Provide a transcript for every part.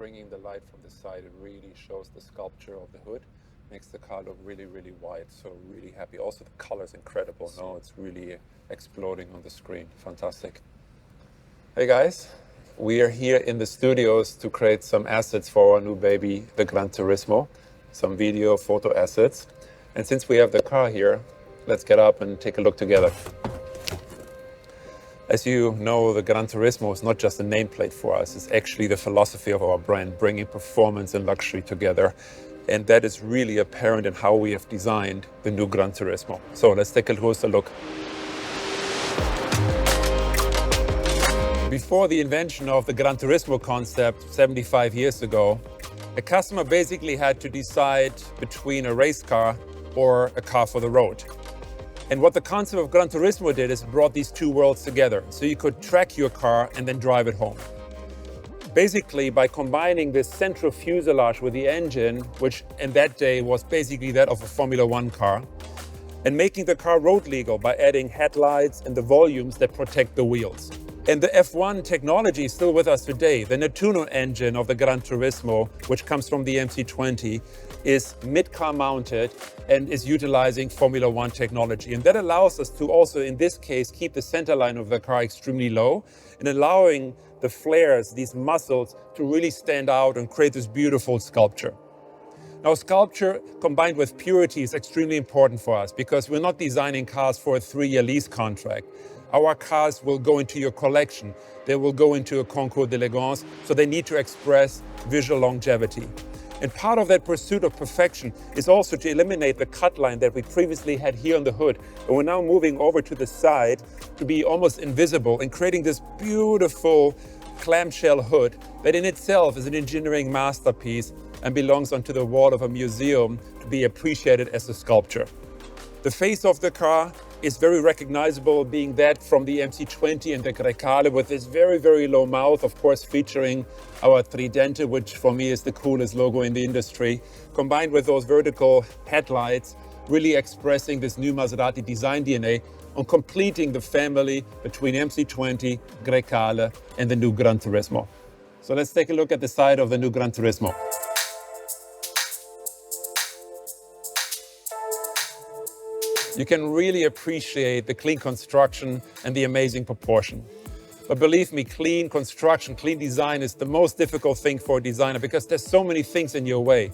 Bringing the light from the side, it really shows the sculpture of the hood. Makes the car look really, really wide. So really happy. Also the color is incredible. No, it's really exploding on the screen. Fantastic. Hey guys, we are here in the studios to create some assets for our new baby, the GranTurismo. Some video, photo assets. And since we have the car here, let's get up and take a look together. As you know, the GranTurismo is not just a nameplate for us. It's actually the philosophy of our brand, bringing performance and luxury together. And that is really apparent in how we have designed the new GranTurismo. So let's take a closer look. Before the invention of the GranTurismo concept 75 years ago, a customer basically had to decide between a race car or a car for the road. And what the concept of GranTurismo did is brought these two worlds together. So you could track your car and then drive it home. Basically, by combining this central fuselage with the engine, which in that day was basically that of a Formula One car, and making the car road legal by adding headlights and the volumes that protect the wheels. And the F1 technology is still with us today. The Nettuno engine of the GranTurismo, which comes from the MC20, is mid-car mounted and is utilizing Formula One technology. And that allows us to also, in this case, keep the center line of the car extremely low and allowing the flares, these muscles, to really stand out and create this beautiful sculpture. Now, sculpture combined with purity is extremely important for us because we're not designing cars for a 3-year lease contract. Our cars will go into your collection. They will go into a concours d'élégance, so they need to express visual longevity. And part of that pursuit of perfection is also to eliminate the cut line that we previously had here on the hood. And we're now moving over to the side to be almost invisible and creating this beautiful clamshell hood that in itself is an engineering masterpiece and belongs onto the wall of a museum to be appreciated as a sculpture. The face of the car is very recognizable, being that from the MC20 and the Grecale with this very, very low mouth, of course featuring our Tridente, which for me is the coolest logo in the industry, combined with those vertical headlights, really expressing this new Maserati design DNA on completing the family between MC20, Grecale and the new GranTurismo. So let's take a look at the side of the new GranTurismo. You can really appreciate the clean construction and the amazing proportion. But believe me, clean construction, clean design is the most difficult thing for a designer because there's so many things in your way.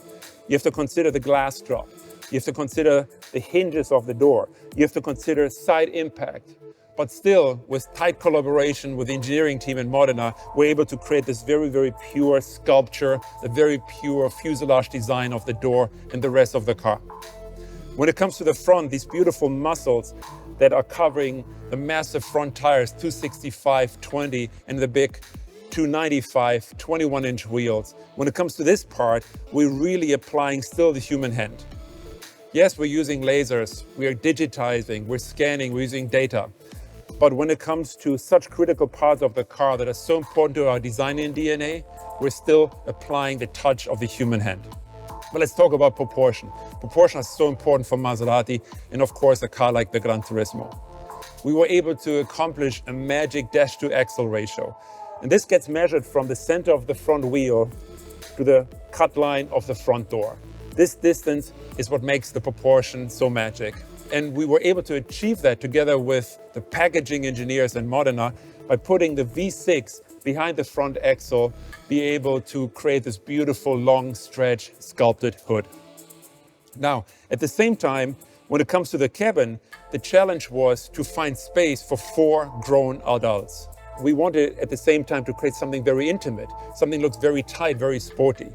You have to consider the glass drop. You have to consider the hinges of the door. You have to consider side impact. But still, with tight collaboration with the engineering team in Modena, we're able to create this very, very pure sculpture, the very pure fuselage design of the door and the rest of the car. When it comes to the front, these beautiful muscles that are covering the massive front tires, 265/20, and the big 295 21-inch wheels. When it comes to this part, we're really applying still the human hand. Yes, we're using lasers, we are digitizing, we're scanning, we're using data. But when it comes to such critical parts of the car that are so important to our design and DNA, we're still applying the touch of the human hand. But let's talk about proportion. Proportion is so important for Maserati and of course a car like the GranTurismo. We were able to accomplish a magic dash-to-axle ratio. And this gets measured from the center of the front wheel to the cut line of the front door. This distance is what makes the proportion so magic. And we were able to achieve that together with the packaging engineers in Modena by putting the V6 behind the front axle, be able to create this beautiful long stretch sculpted hood. Now, at the same time, when it comes to the cabin, the challenge was to find space for 4 grown adults. We wanted at the same time to create something very intimate, something that looks very tight, very sporty.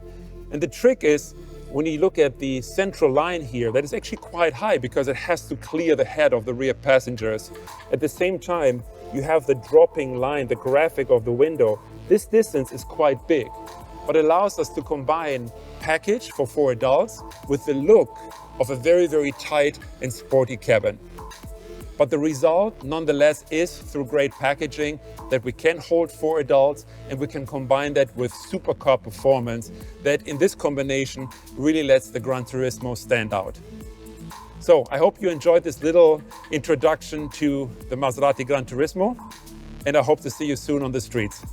And the trick is, when you look at the central line here, that is actually quite high because it has to clear the head of the rear passengers. At the same time, you have the dropping line, the graphic of the window. This distance is quite big, but it allows us to combine package for 4 adults with the look of a very, very tight and sporty cabin. But the result, nonetheless, is through great packaging that we can hold 4 adults and we can combine that with supercar performance that in this combination really lets the GranTurismo stand out. So I hope you enjoyed this little introduction to the Maserati GranTurismo, and I hope to see you soon on the streets.